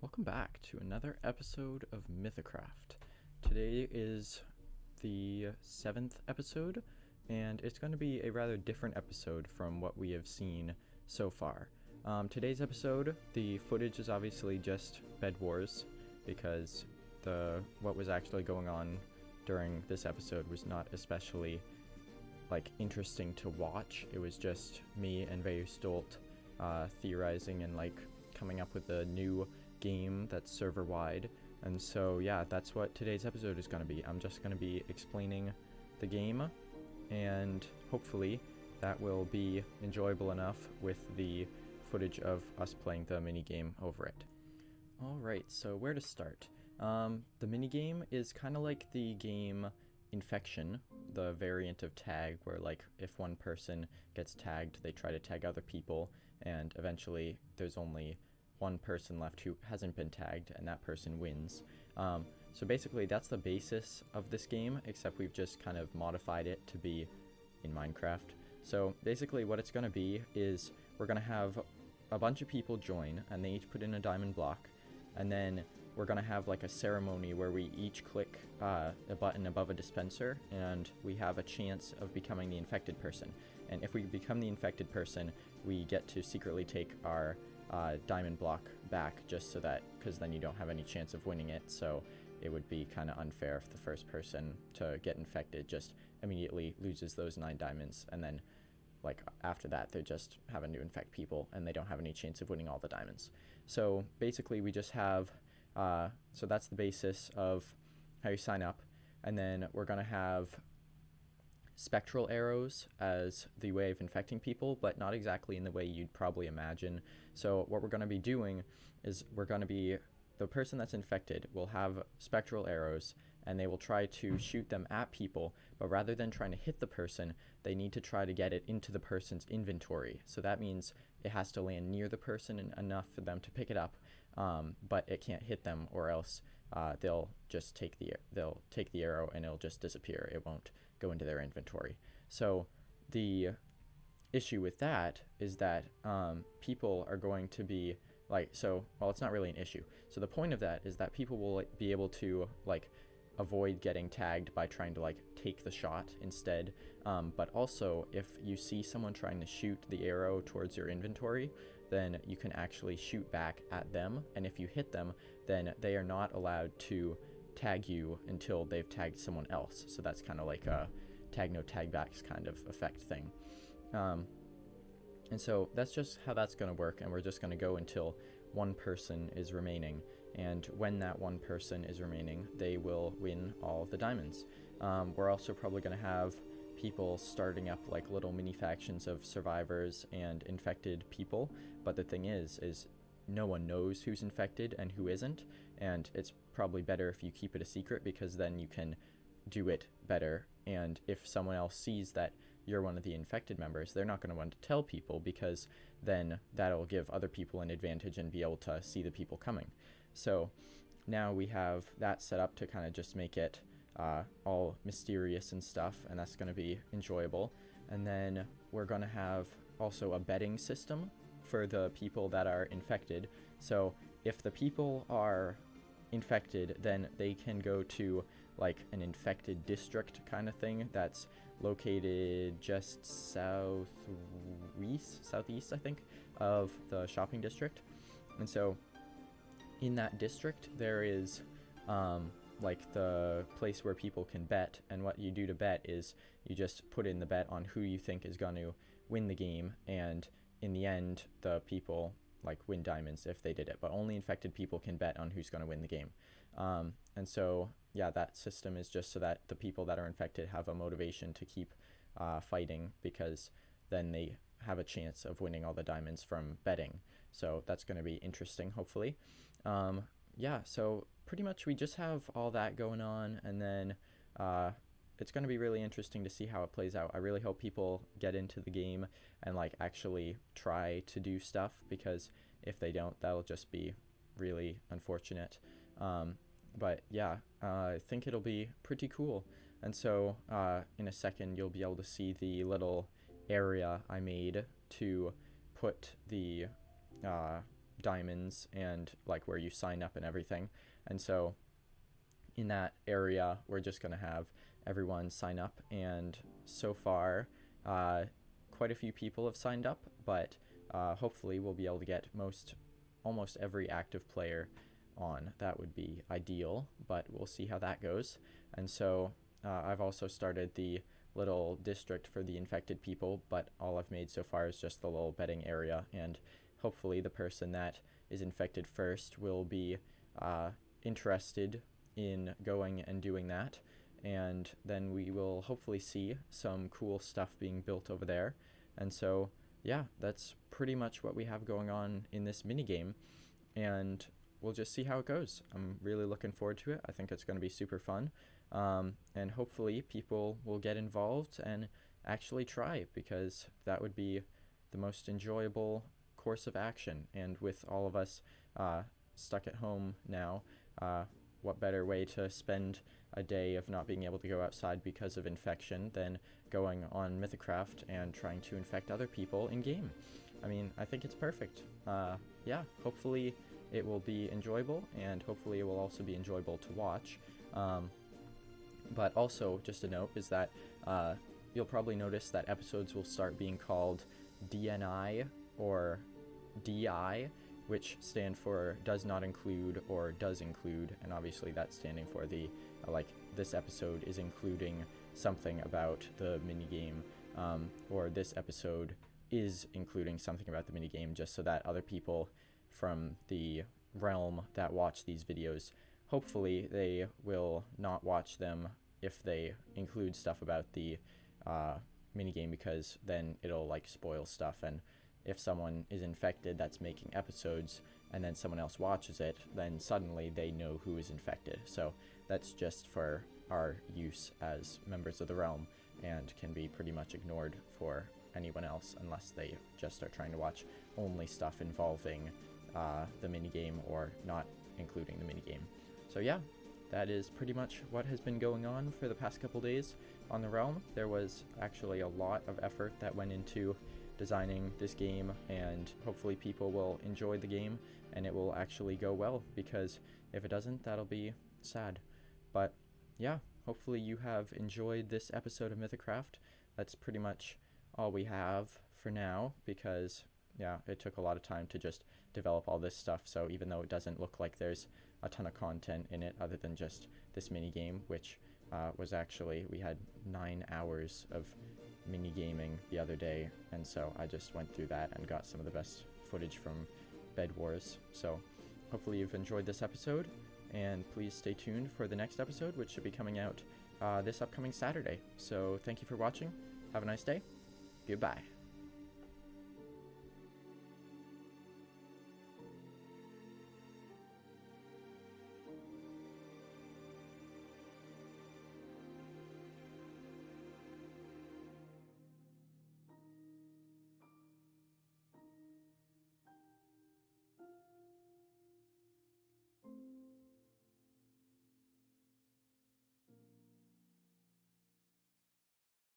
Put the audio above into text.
Welcome back to another episode of Mythicraft. Today is the 7th episode, and it's going to be a rather different episode from what we have seen so far. Today's episode, the footage is obviously just Bed Wars, because what was actually going on during this episode was not especially interesting to watch. It was just me and Stolt theorizing and coming up with a new game that's server wide. And so yeah, that's what today's episode is going to be. I'm just going to be explaining the game, and hopefully that will be enjoyable enough with the footage of us playing the minigame over it. Alright, so where to start? The minigame is kind of like the game Infection, the variant of tag, where if one person gets tagged, they try to tag other people, and eventually there's only one person left who hasn't been tagged, and that person wins. So basically that's the basis of this game, except we've just kind of modified it to be in Minecraft. So basically what it's going to be is we're going to have a bunch of people join, and they each put in a diamond block, and then we're going to have a ceremony where we each click a button above a dispenser, and we have a chance of becoming the infected person. And if we become the infected person, we get to secretly take our diamond block back, just so that, because then you don't have any chance of winning it. So it would be kind of unfair if the first person to get infected just immediately loses those 9 diamonds, and then after that they're just having to infect people and they don't have any chance of winning all the diamonds. So basically we just have so that's the basis of how you sign up, and then we're going to have spectral arrows as the way of infecting people, but not exactly in the way you'd probably imagine. So what we're going to be doing is the person that's infected will have spectral arrows, and they will try to shoot them at people, but rather than trying to hit the person, they need to try to get it into the person's inventory. So that means it has to land near the person enough for them to pick it up, but it can't hit them, or else they'll take the arrow and it'll just disappear. It won't go into their inventory. So the issue with that is that people are going to be it's not really an issue. So the point of that is that people will be able to avoid getting tagged by trying to take the shot instead, but also if you see someone trying to shoot the arrow towards your inventory, then you can actually shoot back at them, and if you hit them, then they are not allowed to tag you until they've tagged someone else. So that's kind of like a tag no tag backs kind of effect thing. And so that's just how that's going to work, and we're just going to go until one person is remaining, and when that one person is remaining, they will win all of the diamonds. We're also probably going to have people starting up little mini factions of survivors and infected people, but the thing is no one knows who's infected and who isn't, and it's probably better if you keep it a secret, because then you can do it better, and if someone else sees that you're one of the infected members, they're not going to want to tell people, because then that'll give other people an advantage and be able to see the people coming. So now we have that set up to kind of just make it all mysterious and stuff, and that's going to be enjoyable. And then we're going to have also a betting system for the people that are infected. So if the people are infected, then they can go to an infected district kind of thing that's located just southeast I think of the shopping district. And so in that district there is the place where people can bet, and what you do to bet is you just put in the bet on who you think is going to win the game, and in the end the people win diamonds if they did it, but only infected people can bet on who's going to win the game. And so yeah, that system is just so that the people that are infected have a motivation to keep fighting, because then they have a chance of winning all the diamonds from betting. So that's going to be interesting, hopefully. Yeah, so pretty much we just have all that going on, and then it's going to be really interesting to see how it plays out. I really hope people get into the game and actually try to do stuff, because if they don't, that'll just be really unfortunate. But yeah, I think it'll be pretty cool. And so in a second you'll be able to see the little area I made to put the diamonds and like where you sign up and everything. And so in that area, we're just going to have everyone sign up. And so far, quite a few people have signed up, but hopefully we'll be able to get almost every active player on. That would be ideal, but we'll see how that goes. And so I've also started the little district for the infected people, but all I've made so far is just the little betting area, and hopefully the person that is infected first will be interested in going and doing that, and then we will hopefully see some cool stuff being built over there. And so yeah, that's pretty much what we have going on in this minigame, and we'll just see how it goes. I'm really looking forward to it. I think it's going to be super fun, and hopefully people will get involved and actually try, because that would be the most enjoyable course of action. And with all of us stuck at home now, what better way to spend a day of not being able to go outside because of infection than going on Mythicraft and trying to infect other people in game? I mean, I think it's perfect. Yeah, hopefully it will be enjoyable, and hopefully it will also be enjoyable to watch. But also, just a note is that you'll probably notice that episodes will start being called DNI or DI, which stand for does not include or does include, and obviously that's standing for the like this episode is including something about the minigame, or this episode is including something about the minigame, just so that other people from the realm that watch these videos, hopefully they will not watch them if they include stuff about the minigame, because then it'll like spoil stuff. And if someone is infected that's making episodes and then someone else watches it, then suddenly they know who is infected. So that's just for our use as members of the realm, and can be pretty much ignored for anyone else unless they just are trying to watch only stuff involving the minigame or not including the minigame. So yeah, that is pretty much what has been going on for the past couple days on the realm. There was actually a lot of effort that went into designing this game, and hopefully people will enjoy the game and it will actually go well, because if it doesn't, that'll be sad. But yeah, hopefully you have enjoyed this episode of Mythicraft. That's pretty much all we have for now, because yeah, it took a lot of time to just develop all this stuff. So even though it doesn't look like there's a ton of content in it other than just this mini game, which was actually, we had 9 hours of mini gaming the other day, and so I just went through that and got some of the best footage from Bed Wars. So hopefully you've enjoyed this episode, and please stay tuned for the next episode, which should be coming out this upcoming Saturday. So thank you for watching. Have a nice day. Goodbye.